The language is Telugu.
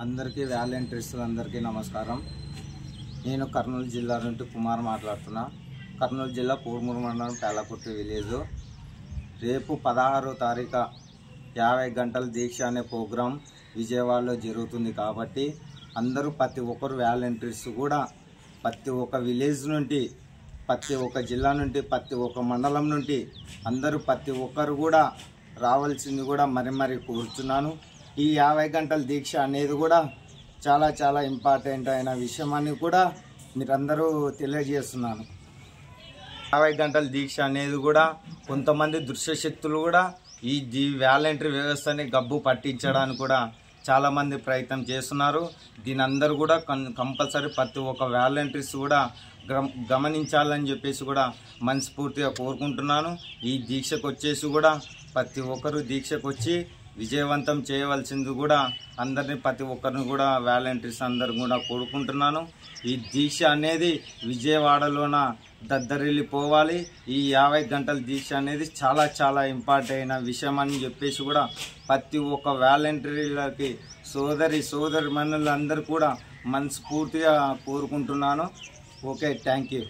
అందరికీ వాలంటీర్స్లందరికీ నమస్కారం. నేను కర్నూలు జిల్లా నుండి కుమార్ మాట్లాడుతున్నా. కర్నూలు జిల్లా పూర్మూరు మండలం పేలకుర్తి విలేజ్. రేపు 16వ తారీఖు 50 గంటల దీక్ష అనే ప్రోగ్రాం విజయవాడలో జరుగుతుంది. కాబట్టి అందరూ ప్రతి ఒక్కరు వాలంటీర్స్ కూడా ప్రతి ఒక్క విలేజ్ నుండి, ప్రతి ఒక్క జిల్లా నుండి, ప్రతి ఒక్క మండలం నుండి అందరూ ప్రతి ఒక్కరు కూడా రావాల్సింది కూడా మరి కోరుతున్నాను. ఈ 50 గంటల దీక్ష అనేది కూడా చాలా ఇంపార్టెంట్ అయిన విషయం అని కూడా మీరందరూ తెలియజేస్తున్నాను. 50 గంటల దీక్ష అనేది కూడా కొంతమంది దుష్టశక్తులు కూడా ఈ వాలంటరీ వ్యవస్థని గబ్బు పట్టించడానికి కూడా చాలామంది ప్రయత్నం చేస్తున్నారు. దీని అందరూ కూడా కంపల్సరీ ప్రతి ఒక్క వాలంటీర్స్ కూడా గమనించాలని చెప్పేసి కూడా మనస్ఫూర్తిగా కోరుకుంటున్నాను. ఈ దీక్షకు వచ్చేసి కూడా ప్రతి ఒక్కరు దీక్షకు వచ్చి విజయవంతం చేయవలసింది కూడా అందరినీ, ప్రతి ఒక్కరిని కూడా వాలంటీర్స్ అందరూ కూడా కోరుకుంటున్నాను. ఈ దీక్ష అనేది విజయవాడలోన దద్దరిల్లిపోవాలి. ఈ 50 గంటల దీక్ష అనేది చాలా ఇంపార్టెంట్ అయిన విషయం అని చెప్పేసి కూడా ప్రతి ఒక్క వాలంటీర్లకి సోదరి మనులందరూ కూడా మనస్ఫూర్తిగా కోరుకుంటున్నాను. Okay, thank you.